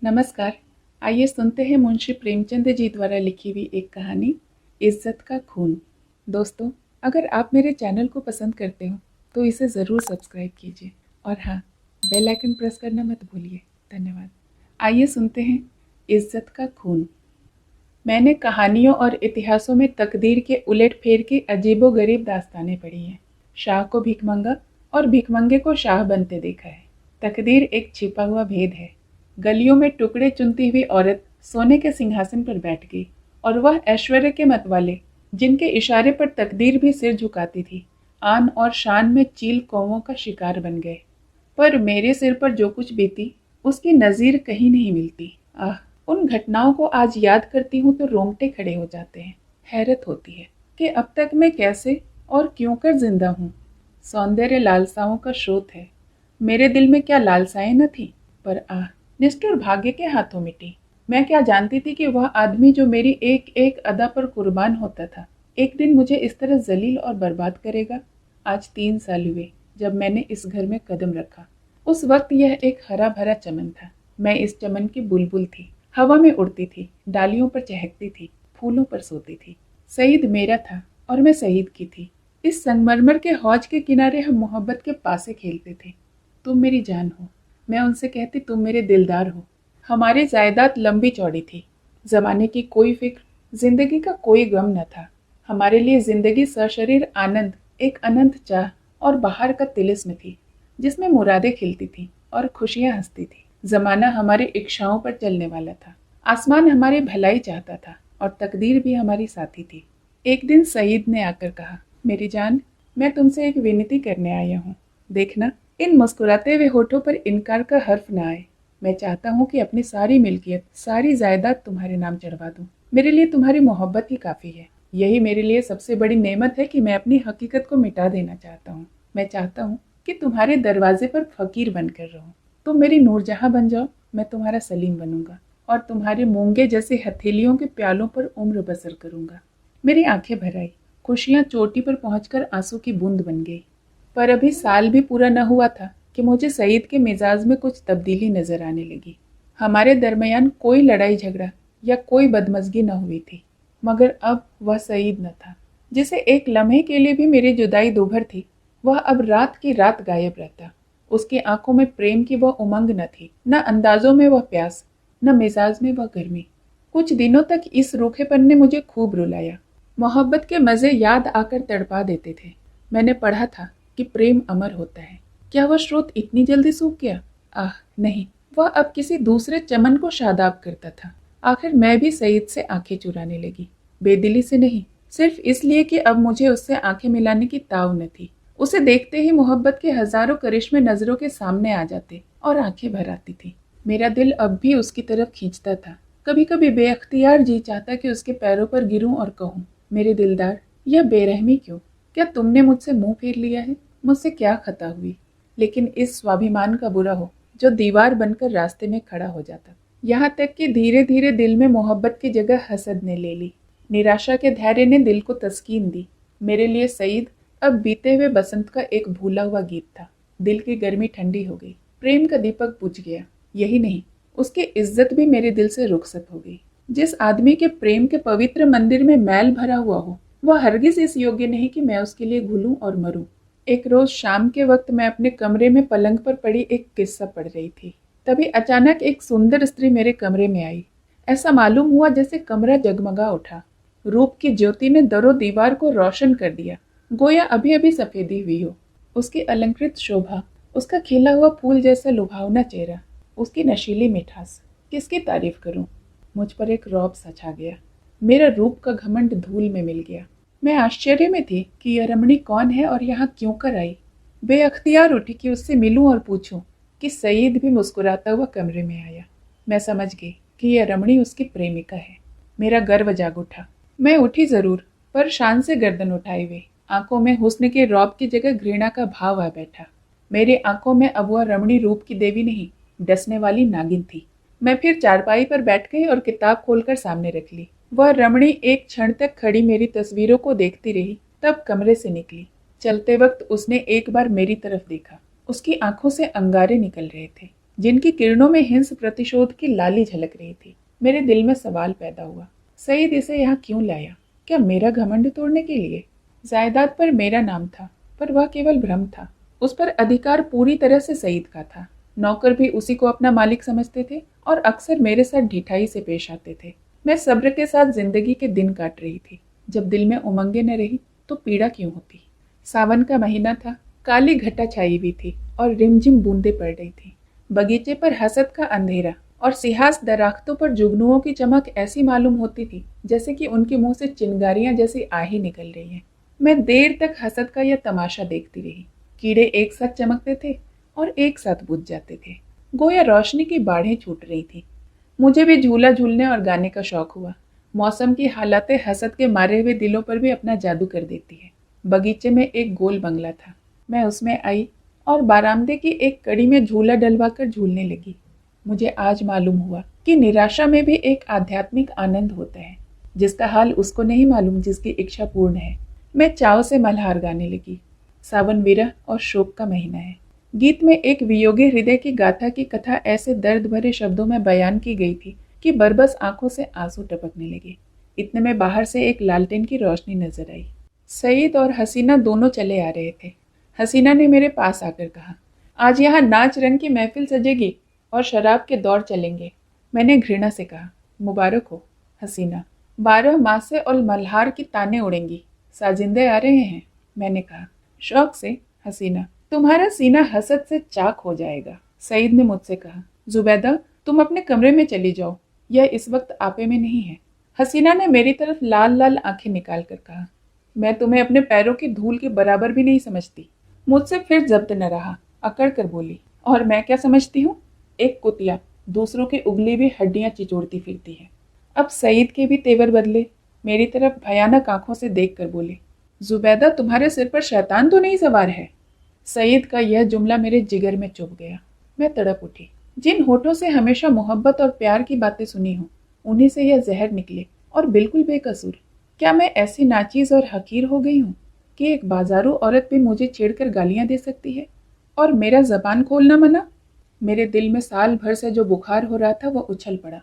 नमस्कार। आइए सुनते हैं मुंशी प्रेमचंद जी द्वारा लिखी हुई एक कहानी, इज्जत का खून। दोस्तों, अगर आप मेरे चैनल को पसंद करते हो तो इसे ज़रूर सब्सक्राइब कीजिए और हाँ, बेल आइकन प्रेस करना मत भूलिए। धन्यवाद। आइए सुनते हैं इज्जत का खून। मैंने कहानियों और इतिहासों में तकदीर के उलट फेर की अजीबोगरीब दास्तानें पढ़ी हैं। शाह को भिखमंगा और भिखमंगे को शाह बनते देखा है। तकदीर एक छिपा हुआ भेद है। गलियों में टुकड़े चुनती हुई औरत सोने के सिंहासन पर बैठ गई और वह ऐश्वर्य के मतवाले, जिनके इशारे पर तकदीर भी सिर झुकाती थी, आन और शान में चील कौवों का शिकार बन गए। पर मेरे सिर पर जो कुछ बीती, उसकी नज़ीर कहीं नहीं मिलती। आह, उन घटनाओं को आज याद करती हूँ तो रोंगटे खड़े हो जाते हैं। हैरत होती है कि अब तक मैं कैसे और क्यों कर जिंदा हूँ। सौंदर्य लालसाओं का स्रोत है। मेरे दिल में क्या लालसाएं न थी, पर आह, निष्ठुर भाग्य के हाथों मिटी। मैं क्या जानती थी कि वह आदमी जो मेरी एक एक अदा पर कुर्बान होता था, एक दिन मुझे इस तरह जलील और बर्बाद करेगा। आज 3 साल हुए जब मैंने इस घर में कदम रखा। उस वक्त यह एक हरा भरा चमन था। मैं इस चमन की बुलबुल थी, हवा में उड़ती थी, डालियों पर चहकती थी, फूलों पर सोती थी। सईद मेरा था और मैं सईद की थी। इस संगमरमर के हौज के किनारे हम मोहब्बत के पासे खेलते थे। तुम मेरी जान हो, मैं उनसे कहती तुम मेरे दिलदार हो। हमारी जायदाद लंबी चौड़ी थी। जमाने की कोई फिक्र, जिंदगी का कोई गम न था। हमारे लिए जिंदगी सशरीर आनंद, एक अनंत चाह और बाहर का तिलिस्म थी, जिसमें मुरादें खिलती थीं और खुशियां हंसती थी। जमाना हमारी इच्छाओं पर चलने वाला था। आसमान हमारी भलाई चाहता था और तकदीर भी हमारी साथी थी। एक दिन सईद ने आकर कहा, मेरी जान, मैं तुमसे एक विनती करने आया हूँ। देखना, इन मुस्कुराते हुए होठों पर इनकार का हर्फ न आए। मैं चाहता हूँ कि अपनी सारी मिल्कियत, सारी जायदाद तुम्हारे नाम चढ़वा दूँ। मेरे लिए तुम्हारी मोहब्बत ही काफ़ी है। यही मेरे लिए सबसे बड़ी नेमत है कि मैं अपनी हकीकत को मिटा देना चाहता हूँ। मैं चाहता हूँ कि तुम्हारे दरवाजे पर फकीर बनकर रहूँ। तुम मेरी नूरजहां बन जाओ, मैं तुम्हारा सलीम बनूंगा और तुम्हारे मूंगे जैसे हथेलियों के प्यालों पर उम्र बसर करूंगा। मेरी आंखें भर आई। खुशियां चोटी पर पहुंचकर आंसू की बूंद बन गई। पर अभी साल भी पूरा न हुआ था कि मुझे सईद के मिजाज में कुछ तब्दीली नजर आने लगी। हमारे दरमियान कोई लड़ाई झगड़ा या कोई बदमजगी न हुई थी, मगर अब वह सईद न था जिसे एक लम्हे के लिए भी मेरी जुदाई दूभर थी। वह अब रात की रात गायब रहता। उसकी आंखों में प्रेम की वह उमंग न थी, न अंदाजों में वह प्यास, न मिजाज में वह गर्मी। कुछ दिनों तक इस रूखेपन ने मुझे खूब रुलाया। मोहब्बत के मजे याद आकर तड़पा देते थे। मैंने पढ़ा था कि प्रेम अमर होता है। क्या वह स्रोत इतनी जल्दी सूख गया? आह नहीं, वह अब किसी दूसरे चमन को शादाब करता था। आखिर मैं भी सईद से आंखें चुराने लगी। बेदिली से नहीं, सिर्फ इसलिए कि अब मुझे उससे आंखें मिलाने की ताव न थी। उसे देखते ही मोहब्बत के हजारों करिश्मे नजरों के सामने आ जाते और आंखें भर आती थी। मेरा दिल अब भी उसकी तरफ खींचता था। कभी कभी बेअख्तियार जी चाहता कि उसके पैरों पर गिरूं और कहूं, मेरे दिलदार, यह बेरहमी क्यों? क्या तुमने मुझसे मुंह फेर लिया है? मुझसे क्या खता हुई? लेकिन इस स्वाभिमान का बुरा हो जो दीवार बनकर रास्ते में खड़ा हो जाता। यहाँ तक कि धीरे धीरे दिल में मोहब्बत की जगह हसद ने ले ली। निराशा के धैर्य ने दिल को तस्कीन दी। मेरे लिए सईद अब बीते हुए बसंत का एक भूला हुआ गीत था। दिल की गर्मी ठंडी हो गई, प्रेम का दीपक बुझ गया। यही नहीं, उसकी इज्जत भी मेरे दिल से रुखसत हो गई। जिस आदमी के प्रेम के पवित्र मंदिर में मैल भरा हुआ हो, वह हरगिज इस योग्य नहीं कि मैं उसके लिए घुलूं और मरूं। एक रोज शाम के वक्त मैं अपने कमरे में पलंग पर पड़ी एक किस्सा पढ़ रही थी। तभी अचानक एक सुंदर स्त्री मेरे कमरे में आई। ऐसा मालूम हुआ जैसे कमरा जगमगा उठा। रूप की ज्योति ने दरो दीवार को रोशन कर दिया, गोया अभी अभी सफेदी हुई हो। उसकी अलंकृत शोभा, उसका खिला हुआ फूल जैसा लुभावना चेहरा, उसकी नशीली मिठास, किसकी तारीफ करूं? मुझ पर एक रौब सा छा गया। मेरा रूप का घमंड धूल में मिल गया। मैं आश्चर्य में थी कि यह रमणी कौन है और यहाँ क्यों कर आई। बेअख्तियार उठी कि उससे मिलूं और पूछूं कि सईद भी मुस्कुराता हुआ कमरे में आया। मैं समझ गई कि यह रमणी उसकी प्रेमिका है। मेरा गर्व जाग उठा। मैं उठी जरूर, पर शान से गर्दन उठाए हुए। आंखों में हुस्न के रौब की जगह घृणा का भाव आ बैठा। मेरी आंखों में अब वह रमणी रूप की देवी नहीं, डसने वाली नागिन थी। मैं फिर चारपाई पर बैठ गई और किताब खोलकर सामने रख ली। वह रमणी एक क्षण तक खड़ी मेरी तस्वीरों को देखती रही, तब कमरे से निकली। चलते वक्त उसने एक बार मेरी तरफ देखा। उसकी आंखों से अंगारे निकल रहे थे। जिनकी किरणों में हिंस प्रतिशोध की लाली झलक रही थी। मेरे दिल में सवाल पैदा हुआ, सईद इसे यहाँ क्यों लाया? क्या मेरा घमंड तोड़ने के लिए? जायदाद पर मेरा नाम था, पर वह केवल भ्रम था। उस पर अधिकार पूरी तरह से सईद का था। नौकर भी उसी को अपना मालिक समझते थे और अक्सर मेरे साथ ढिठाई से पेश आते थे। मैं सब्र के साथ जिंदगी के दिन काट रही थी। जब दिल में उमंगें न रही तो पीड़ा क्यों होती? सावन का महीना था, काली घटा छाई हुई थी और रिमझिम बूंदें पड़ रही थी। बगीचे पर हसद का अंधेरा और सिहास दरख्तों पर जुगनुओं की चमक ऐसी मालूम होती थी जैसे कि उनके मुंह से चिंगारियां जैसी आही निकल रही हैं। मैं देर तक हसद का यह तमाशा देखती रही। कीड़े एक साथ चमकते थे और एक साथ बुझ जाते थे, गोया रोशनी की बाढ़ें छूट रही थी। मुझे भी झूला झूलने और गाने का शौक हुआ। मौसम की हालातें हसद के मारे हुए दिलों पर भी अपना जादू कर देती है। बगीचे में एक गोल बंगला था। मैं उसमें आई और बारामदे की एक कड़ी में झूला डलवाकर झूलने लगी। मुझे आज मालूम हुआ कि निराशा में भी एक आध्यात्मिक आनंद होता है, जिसका हाल उसको नहीं मालूम जिसकी इच्छा पूर्ण है। मैं चाव से मल्हार गाने लगी। सावन विरह और शोक का महीना है। गीत में एक वियोगी हृदय की गाथा की कथा ऐसे दर्द भरे शब्दों में बयान की गई थी कि बरबस आंखों से आंसू टपकने लगे। इतने में बाहर से एक लालटेन की रोशनी नजर आई। सईद और हसीना दोनों चले आ रहे थे। हसीना ने मेरे पास आकर कहा, आज यहाँ नाच रंग की महफिल सजेगी और शराब के दौर चलेंगे। मैंने घृणा से कहा, मुबारक हो हसीना, 12 मास से और मल्हार की ताने उड़ेंगी, साजिंदे आ रहे हैं। मैंने कहा, शौक से हसीना, तुम्हारा सीना हसद से चाक हो जाएगा। सईद ने मुझसे कहा, जुबैदा तुम अपने कमरे में चली जाओ, यह इस वक्त आपे में नहीं है। हसीना ने मेरी तरफ लाल लाल आंखें निकाल कर कहा, मैं तुम्हें अपने पैरों की धूल के बराबर भी नहीं समझती। मुझसे फिर जब्त न रहा, अकड़ कर बोली, और मैं क्या समझती हूँ? एक कुतिया दूसरों की उगली हुई हड्डियां चिचोड़ती फिरती है। अब सईद के भी तेवर बदले। मेरी तरफ भयानक आंखों से देख कर बोले, जुबैदा तुम्हारे सिर पर शैतान तो नहीं सवार है? सईद का यह जुमला मेरे जिगर में चुभ गया। मैं तड़प उठी। जिन होठों से हमेशा मोहब्बत और प्यार की बातें सुनी हूँ, उन्हीं से यह जहर निकले, और बिल्कुल बेकसूर। क्या मैं ऐसी नाचीज और हकीर हो गई हूँ कि एक बाजारू औरत भी मुझे छेड़कर गालियां दे सकती है और मेरा जबान खोलना मना? मेरे दिल में साल भर से जो बुखार हो रहा था वह उछल पड़ा।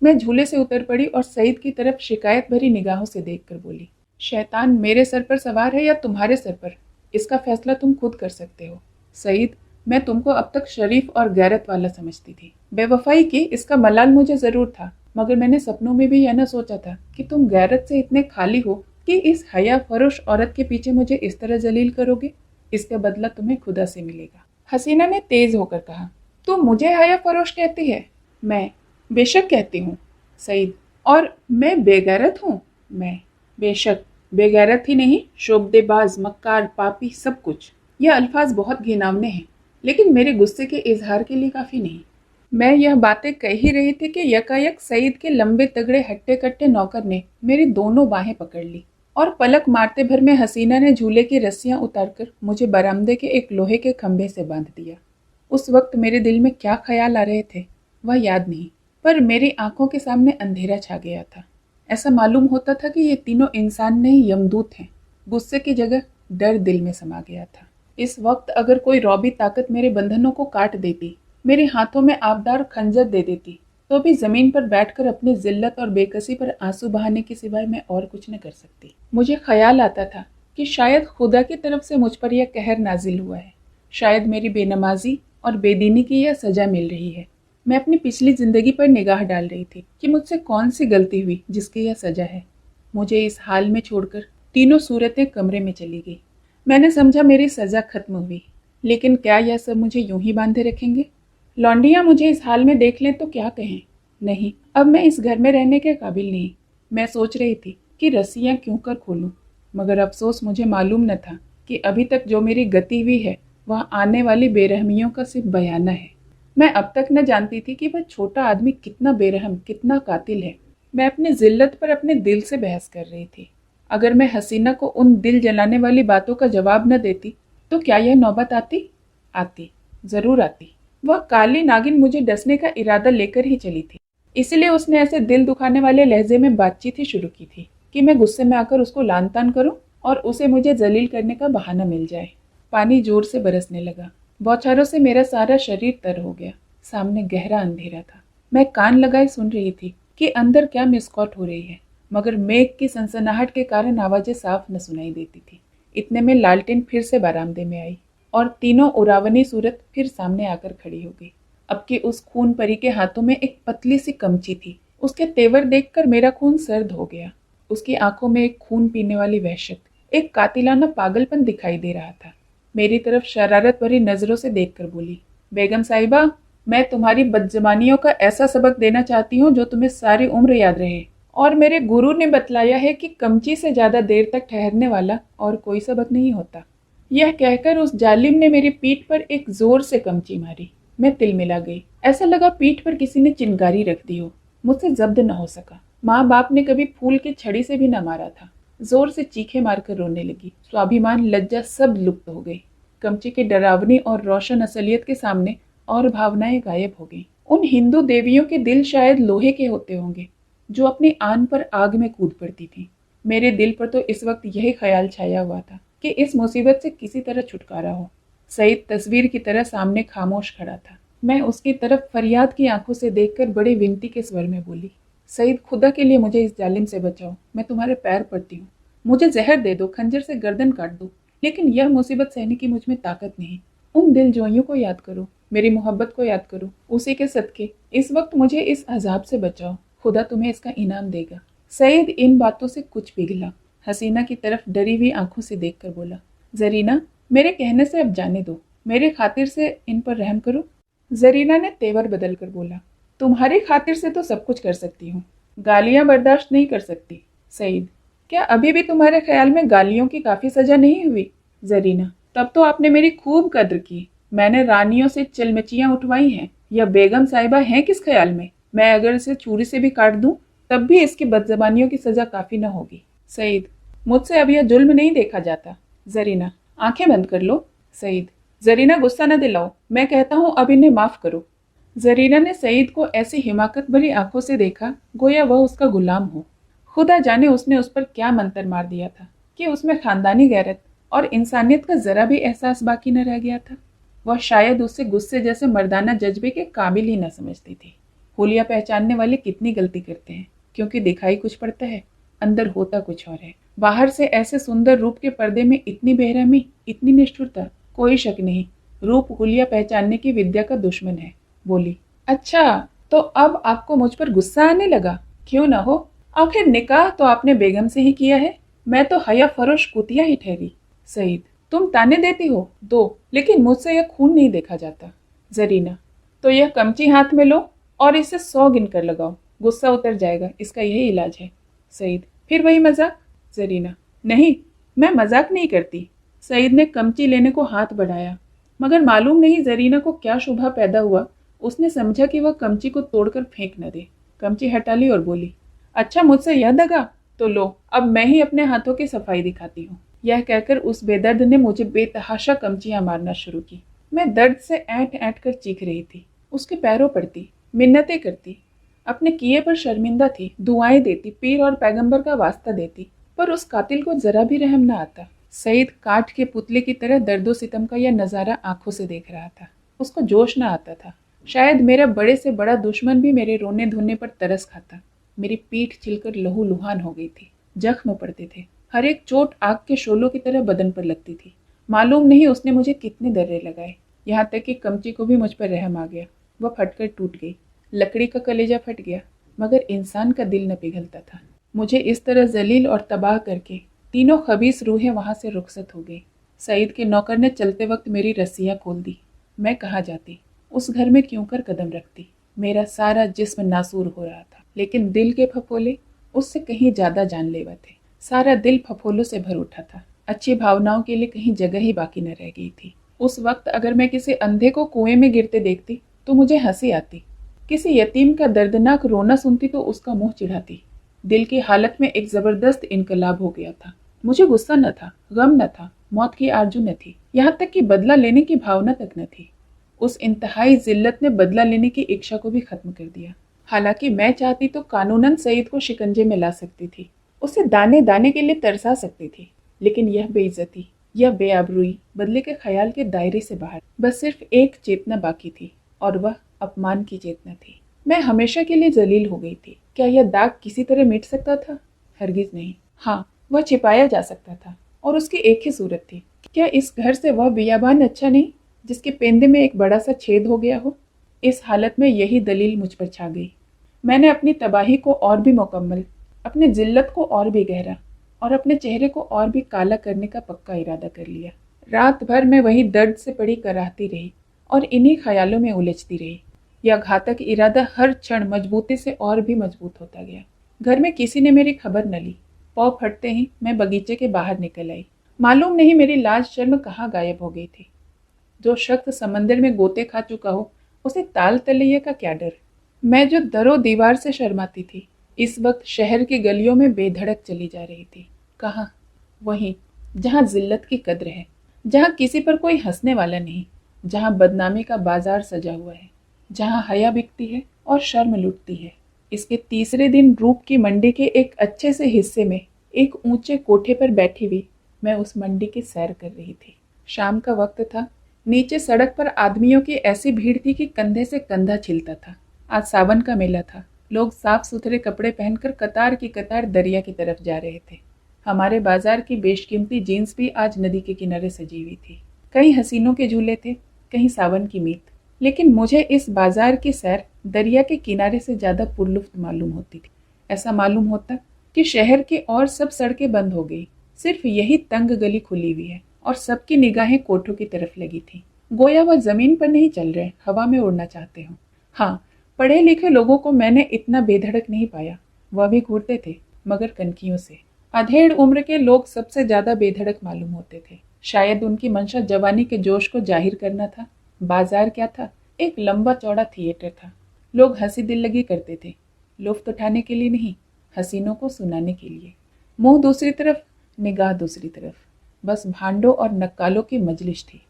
मैं झूले से उतर पड़ी और सईद की तरफ शिकायत भरी निगाहों से देखकर बोली, शैतान मेरे सर पर सवार है या तुम्हारे सर पर, इसका फैसला तुम खुद कर सकते हो। सईद, मैं तुमको अब तक शरीफ और गैरत वाला समझती थी। बेवफाई की इसका मलाल मुझे जरूर था, मगर मैंने सपनों में भी यह न सोचा था कि तुम गैरत से इतने खाली हो कि इस हया फरोश औरत के पीछे मुझे इस तरह जलील करोगे। इसका बदला तुम्हें खुदा से मिलेगा। हसीना ने तेज होकर कहा, तू मुझे हया फरोश कहती है? मैं बेशक कहती हूँ। सईद, और मैं बेगैरत हूँ? मैं बेशक बेगैरत ही नहीं, शोबदेबाज, मक्कार, पापी, सब कुछ। यह अल्फाज बहुत घिनौने हैं, लेकिन मेरे गुस्से के इजहार के लिए काफी नहीं। मैं यह बातें कह ही रही थी कि यकायक सईद के लंबे तगड़े हट्टे कट्टे नौकर ने मेरी दोनों बाहें पकड़ ली और पलक मारते भर में हसीना ने झूले की रस्सियां उतारकर मुझे बरामदे के एक लोहे के खंभे से बांध दिया। उस वक्त मेरे दिल में क्या ख्याल आ रहे थे वह याद नहीं, पर मेरी आंखों के सामने अंधेरा छा गया था। ऐसा मालूम होता था कि ये तीनों इंसान नहीं यमदूत हैं। गुस्से की जगह डर दिल में समा गया था। इस वक्त अगर कोई रौबी ताकत मेरे बंधनों को काट देती, मेरे हाथों में आबदार खंजर दे देती, तो भी जमीन पर बैठकर अपनी जिल्लत और बेकसी पर आंसू बहाने के सिवाय मैं और कुछ न कर सकती। मुझे ख्याल आता था कि शायद खुदा की तरफ से मुझ पर यह कहर नाजिल हुआ है। शायद मेरी बेनमाजी और बेदीनी की यह सजा मिल रही है। मैं अपनी पिछली जिंदगी पर निगाह डाल रही थी कि मुझसे कौन सी गलती हुई जिसकी यह सजा है। मुझे इस हाल में छोड़कर तीनों सूरतें कमरे में चली गई। मैंने समझा मेरी सजा खत्म हुई, लेकिन क्या यह सब मुझे यूं ही बांधे रखेंगे? लौंडियां मुझे इस हाल में देख लें तो क्या कहें? नहीं, अब मैं इस घर में रहने के काबिल नहीं। मैं सोच रही थी कि रस्सियां क्यों कर खोलूं, मगर अफसोस मुझे मालूम न था कि अभी तक जो मेरी गति हुई है वह आने वाली बेरहमियों का सिर्फ बयाना है। मैं अब तक न जानती थी कि वह छोटा आदमी कितना बेरहम, कितना कातिल है। मैं अपनी जिल्लत पर अपने दिल से बहस कर रही थी। अगर मैं हसीना को उन दिल जलाने वाली बातों का जवाब न देती तो क्या यह नौबत आती? आती, जरूर आती। वह काली नागिन मुझे डसने का इरादा लेकर ही चली थी। इसलिए उसने ऐसे दिल दुखाने वाले लहजे में बातचीत ही शुरू की थी कि मैं गुस्से में आकर उसको लान तान करूं और उसे मुझे जलील करने का बहाना मिल जाए। पानी जोर से बरसने लगा। बौछारों से मेरा सारा शरीर तर हो गया। सामने गहरा अंधेरा था। मैं कान लगाए सुन रही थी कि अंदर क्या मिसकॉट हो रही है, मगर मेघ की सनसनाहट के कारण आवाजें साफ न सुनाई देती थी। इतने में लालटेन फिर से बरामदे में आई और तीनों उरावनी सूरत फिर सामने आकर खड़ी हो गई। अब की उस खून परी के हाथों में एक पतली सी कमची थी। उसके तेवर देखकर मेरा खून सर्द हो गया। उसकी आंखों में एक खून पीने वाली वहशत, एक कातिलाना पागलपन दिखाई दे रहा था। मेरी तरफ शरारत भरी नजरों से देखकर बोली, बेगम साहिबा, मैं तुम्हारी बदजबानियों का ऐसा सबक देना चाहती हूँ जो तुम्हें सारी उम्र याद रहे। और मेरे गुरु ने बतलाया है कि कमची से ज्यादा देर तक ठहरने वाला और कोई सबक नहीं होता। यह कहकर उस जालिम ने मेरी पीठ पर एक जोर से कमची मारी। मैं तिलमिला गई। ऐसा लगा पीठ पर किसी ने चिंगारी रख दी हो। मुझसे जब्द न हो सका। माँ बाप ने कभी फूल की छड़ी से भी न मारा था। जोर से चीखे मारकर रोने लगी। स्वाभिमान, लज्जा सब लुप्त हो गई। कमची की डरावनी और रोशन असलियत के सामने और भावनाएं गायब हो गई। उन हिंदू देवियों के दिल शायद लोहे के होते होंगे जो अपनी आन पर आग में कूद पड़ती थी। मेरे दिल पर तो इस वक्त यही ख्याल छाया हुआ था कि इस मुसीबत से किसी तरह छुटकारा हो। सईद तस्वीर की तरह सामने खामोश खड़ा था। मैं उसकी तरफ फरियाद की आंखों से देखकर बड़ी विनती के स्वर में बोली, सईद, खुदा के लिए मुझे इस जालिम से बचाओ। मैं तुम्हारे पैर पड़ती हूँ। मुझे जहर दे दो, खंजर से गर्दन काट दो, लेकिन यह मुसीबत सहने की मुझ में ताकत नहीं। उन दिलजोइयों को याद करो, मेरी मोहब्बत को याद करो। उसी के सदके इस वक्त मुझे इस अजाब से बचाओ। खुदा तुम्हें इसका इनाम देगा। सईद इन बातों से कुछ पिघला। हसीना की तरफ डरी हुई आंखों से देखकर बोला, जरीना, मेरे कहने से अब जाने दो। मेरे खातिर से इन पर रहम करो। जरीना ने तेवर बदल कर बोला, तुम्हारी खातिर से तो सब कुछ कर सकती हूँ, गालियां बर्दाश्त नहीं कर सकती। सईद, क्या अभी भी तुम्हारे ख्याल में गालियों की काफी सजा नहीं हुई? जरीना, तब तो आपने मेरी खूब कद्र की। मैंने रानियों से चिलमचियां उठवाई हैं। यह बेगम साहिबा हैं किस ख्याल में? मैं अगर इसे छुरी से भी काट दूं तब भी इसकी बदजबानियों की सजा काफी न होगी। सईद, मुझसे अब यह जुल्म नहीं देखा जाता। जरीना, आंखें बंद कर लो। सईद, जरीना, गुस्सा न दिलाओ। मैं कहता हूँ अब इन्हें माफ करो। जरीना ने सईद को ऐसी हिमाकत भरी आंखों से देखा गोया वह उसका गुलाम हो। खुदा जाने उसने उस पर क्या मंतर मार दिया था कि उसमें खानदानी गैरत और इंसानियत का जरा भी एहसास बाकी न रह गया था। वह शायद उससे गुस्से जैसे मर्दाना जज्बे के काबिल ही न समझती थी। होलिया पहचानने वाले कितनी गलती करते हैं, क्योंकि दिखाई कुछ पड़ता है, अंदर होता कुछ और है। बाहर से ऐसे सुंदर रूप के पर्दे में इतनी बेरहमी, इतनी निष्ठुरता। कोई शक नहीं, रूप हुलिया पहचानने की विद्या का दुश्मन है। बोली, अच्छा, तो अब आपको मुझ पर गुस्सा आने लगा? क्यों ना हो, आखिर निकाह तो आपने बेगम से ही किया है। मैं तो हया फरोश कुतिया ही ठहरी। सईद, तुम ताने देती हो दो, लेकिन मुझसे यह खून नहीं देखा जाता। जरीना, तो यह कमची हाथ में लो और इसे 100 गिनकर लगाओ, गुस्सा उतर जाएगा, इसका यही इलाज है। सईद, फिर वही मजाक? जरीना, नहीं, मैं मजाक नहीं करती। सईद ने कमची लेने को हाथ बढ़ाया, मगर मालूम नहीं जरीना को क्या शुभा पैदा हुआ। उसने समझा कि वह कमची को तोड़कर फेंक न दे। कमची हटा ली और बोली, अच्छा, मुझसे यह दगा? तो लो, अब मैं ही अपने हाथों की सफाई दिखाती हूँ। यह कहकर उस बेदर्द ने मुझे बेतहाशा कमचियां मारना शुरू की। मैं दर्द से ऐंठ ऐंठ कर चीख रही थी। उसके पैरों पड़ती, मिन्नतें करती, अपने किए पर शर्मिंदा थी, दुआएं देती, पीर और पैगंबर का वास्ता देती, पर उस कातिल को जरा भी रहम न आता। सईद काठ के पुतले की तरह दर्दो सितम का यह नजारा आंखों से देख रहा था। उसको जोश न आता था। शायद मेरा बड़े से बड़ा दुश्मन भी मेरे रोने धोने पर तरस खाता। मेरी पीठ छिलकर लहू लुहान हो गई थी। जख्म पड़ते थे। हर एक चोट आग के शोलों की तरह बदन पर लगती थी। मालूम नहीं उसने मुझे कितने दर्रे लगाए। यहाँ तक कि कमची को भी मुझ पर रहम आ गया। वह फटकर टूट गई। लकड़ी का कलेजा फट गया, मगर इंसान का दिल न पिघलता था। मुझे इस तरह जलील और तबाह करके तीनों खबीस रूहें वहां से रुखसत हो गई। सईद के नौकर ने चलते वक्त मेरी रस्सियां खोल दी। मैं कहाँ जाती, उस घर में क्यों कर कदम रखती? मेरा सारा जिस्म नासूर हो रहा था, लेकिन दिल के फफोले उससे कहीं ज्यादा जानलेवा थे। सारा दिल फफोलों से भर उठा था। अच्छी भावनाओं के लिए कहीं जगह ही बाकी न रह गई थी। उस वक्त अगर मैं किसी अंधे को कुएं में गिरते देखती तो मुझे हंसी आती। किसी यतीम का दर्दनाक रोना सुनती तो उसका मुंह चिढ़ाती। दिल की हालत में एक जबरदस्त इनकलाब हो गया था। मुझे गुस्सा न था, गम न था, मौत की आरजू न थी, यहाँ तक कि बदला लेने की भावना तक न थी। उस इंतहाई जिल्लत ने बदला लेने की इच्छा को भी खत्म कर दिया। हालांकि मैं चाहती तो कानूनन सईद को शिकंजे में ला सकती थी, उसे दाने दाने के लिए तरसा सकती थी, लेकिन यह बेइज्जती, यह बेआबरूई बदले के ख्याल के दायरे से बाहर। बस सिर्फ एक चेतना बाकी थी, और वह अपमान की चेतना थी। मैं हमेशा के लिए जलील हो गई थी। क्या यह दाग किसी तरह मिट सकता था? हरगिज नहीं। हाँ, वह छिपाया जा सकता था और उसकी एक ही सूरत थी। क्या इस घर से वह बियाबान अच्छा नहीं जिसके पेंदे में एक बड़ा सा छेद हो गया हो? इस हालत में यही दलील मुझ पर छा गई। मैंने अपनी तबाही को और भी मुकम्मल, अपनी जिल्लत को और भी गहरा और अपने चेहरे को और भी काला करने का पक्का इरादा कर लिया। रात भर मैं वही दर्द से पड़ी कराहती रही और इन्हीं ख्यालों में उलझती रही। यह घातक इरादा हर क्षण मजबूती से और भी मजबूत होता गया। घर में किसी ने मेरी खबर न ली। पौ फटते ही मैं बगीचे के बाहर निकल आई। मालूम नहीं मेरी लाज शर्म कहाँ गायब हो गई थी। जो शख्स समंदर में गोते खा चुका हो, उसे ताल तलैया का क्या डर। मैं जो दरो दीवार से शर्माती थी, इस वक्त शहर की गलियों में बेधड़क चली जा रही थी। कहाँ? वहीं जहाँ जिल्लत की कद्र है, जहाँ किसी पर कोई हंसने वाला नहीं, जहाँ बदनामी का बाजार सजा हुआ है, जहाँ हया बिकती है और शर्म लुटती है। इसके तीसरे दिन रूप की मंडी के एक अच्छे से हिस्से में एक ऊंचे कोठे पर बैठी हुई मैं उस मंडी की सैर कर रही थी। शाम का वक्त था। नीचे सड़क पर आदमियों की ऐसी भीड़ थी कि कंधे से कंधा छिलता था। आज सावन का मेला था। लोग साफ सुथरे कपड़े पहनकर कतार की कतार दरिया की तरफ जा रहे थे। हमारे बाजार की बेशकीमती जीन्स भी आज नदी के किनारे सजी हुई थी। कहीं हसीनों के झूले थे, कहीं सावन की मीत। लेकिन मुझे इस बाजार की सैर दरिया के किनारे से ज्यादा पुरलुफ्त मालूम होती थी। ऐसा मालूम होता कि शहर की और सब सड़कें बंद हो गई, सिर्फ यही तंग गली खुली हुई है और सबकी निगाहें कोठों की तरफ लगी थी। गोया वह जमीन पर नहीं चल रहे, हवा में उड़ना चाहते हो। हाँ, पढ़े लिखे लोगों को मैंने इतना बेधड़क नहीं पाया। वह भी घूरते थे, मगर कनखियों से। अधेड़ उम्र के लोग सबसे ज्यादा बेधड़क मालूम होते थे। शायद उनकी मंशा जवानी के जोश को जाहिर करना था। बाजार क्या था? एक लंबा चौड़ा थिएटर था। लोग हंसी दिल लगी करते थे, लुफ्त उठाने के लिए नहीं, हसीनों को सुनाने के लिए। मुंह दूसरी तरफ, निगाह दूसरी तरफ, बस भांडों और नक्कालों की मजलिस थी।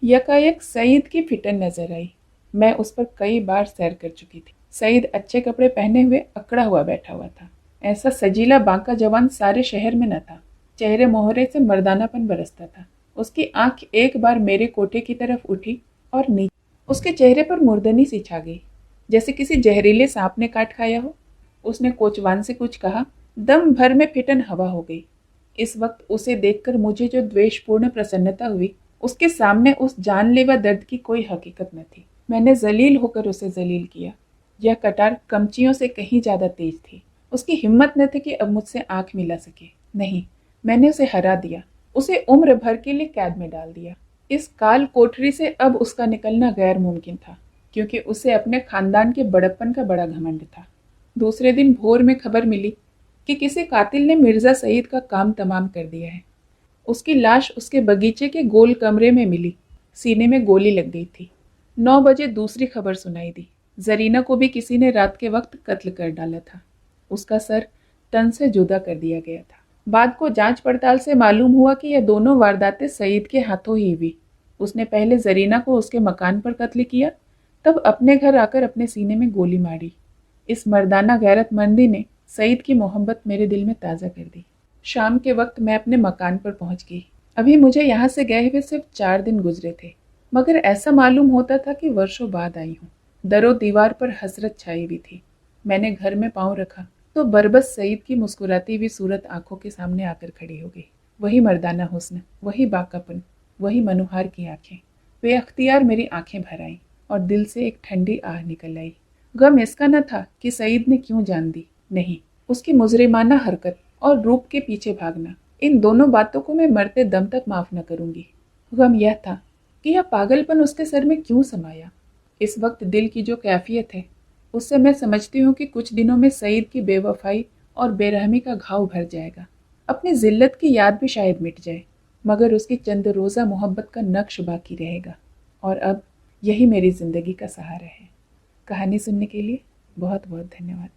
यकायक सईद की फिटन नजर आई। मैं उस पर कई बार सैर कर चुकी थी। सईद अच्छे कपड़े पहने हुए अकड़ा हुआ बैठा हुआ था। ऐसा सजीला बांका जवान सारे शहर में न था। चेहरे मोहरे से मर्दानापन बरसता था। उसकी आंख एक बार मेरे कोठे की तरफ उठी और नीचे। उसके चेहरे पर मुर्दनी सी छा गई, जैसे किसी जहरीले सांप ने काट खाया हो। उसने कोचवान से कुछ कहा। दम भर में फिटन हवा हो गई। इस वक्त उसे देखकर मुझे जो द्वेषपूर्ण प्रसन्नता हुई, उसके सामने उस जानलेवा दर्द की कोई हकीकत न थी। मैंने जलील होकर उसे जलील किया। यह कटार कमचियों से कहीं ज्यादा तेज थी। उसकी हिम्मत न थी कि अब मुझसे आंख मिला सके। नहीं, मैंने उसे हरा दिया, उसे उम्र भर के लिए कैद में डाल दिया। इस काल कोठरी से अब उसका निकलना गैर मुमकिन था, क्योंकि उसे अपने खानदान के बड़प्पन का बड़ा घमंड था। दूसरे दिन भोर में खबर मिली कि किसी कातिल ने मिर्जा सईद का काम तमाम कर दिया है। उसकी लाश उसके बगीचे के गोल कमरे में मिली। सीने में गोली लग गई थी। 9 बजे दूसरी खबर सुनाई दी। जरीना को भी किसी ने रात के वक्त कत्ल कर डाला था। उसका सर तन से जुदा कर दिया गया था। बाद को जांच पड़ताल से मालूम हुआ कि यह दोनों वारदातें सईद के हाथों ही हुई। उसने पहले जरीना को उसके मकान पर कत्ल किया, तब अपने घर आकर अपने सीने में गोली मारी। इस मर्दाना गैरतमंदी ने सईद की मोहब्बत मेरे दिल में ताज़ा कर दी। शाम के वक्त मैं अपने मकान पर पहुंच गई। अभी मुझे यहाँ से गए हुए सिर्फ 4 दिन गुजरे थे, मगर ऐसा मालूम होता था कि वर्षों बाद आई हूँ। दरो दीवार पर हसरत छाई हुई थी। मैंने घर में पाँव रखा तो बरबस सईद की मुस्कुराती हुई सूरत आंखों के सामने आकर खड़ी हो गई। वही मर्दाना हुस्न, वही बाकापन, वही मनुहार की आंखें। बेअख्तियार मेरी आंखें भर आईं और दिल से एक ठंडी आह निकल आई। गम इसका न था कि सईद ने क्यों जान दी, नहीं, उसकी मुजरिमाना हरकत और रूप के पीछे भागना, इन दोनों बातों को मैं मरते दम तक माफ न करूंगी। गम यह था कि यह पागलपन उसके सर में क्यों समाया। इस वक्त दिल की जो कैफियत है, उससे मैं समझती हूँ कि कुछ दिनों में सईद की बेवफाई और बेरहमी का घाव भर जाएगा। अपनी जिल्लत की याद भी शायद मिट जाए, मगर उसकी चंद रोज़ा मोहब्बत का नक्श बाकी रहेगा। और अब यही मेरी ज़िंदगी का सहारा है। कहानी सुनने के लिए बहुत बहुत धन्यवाद।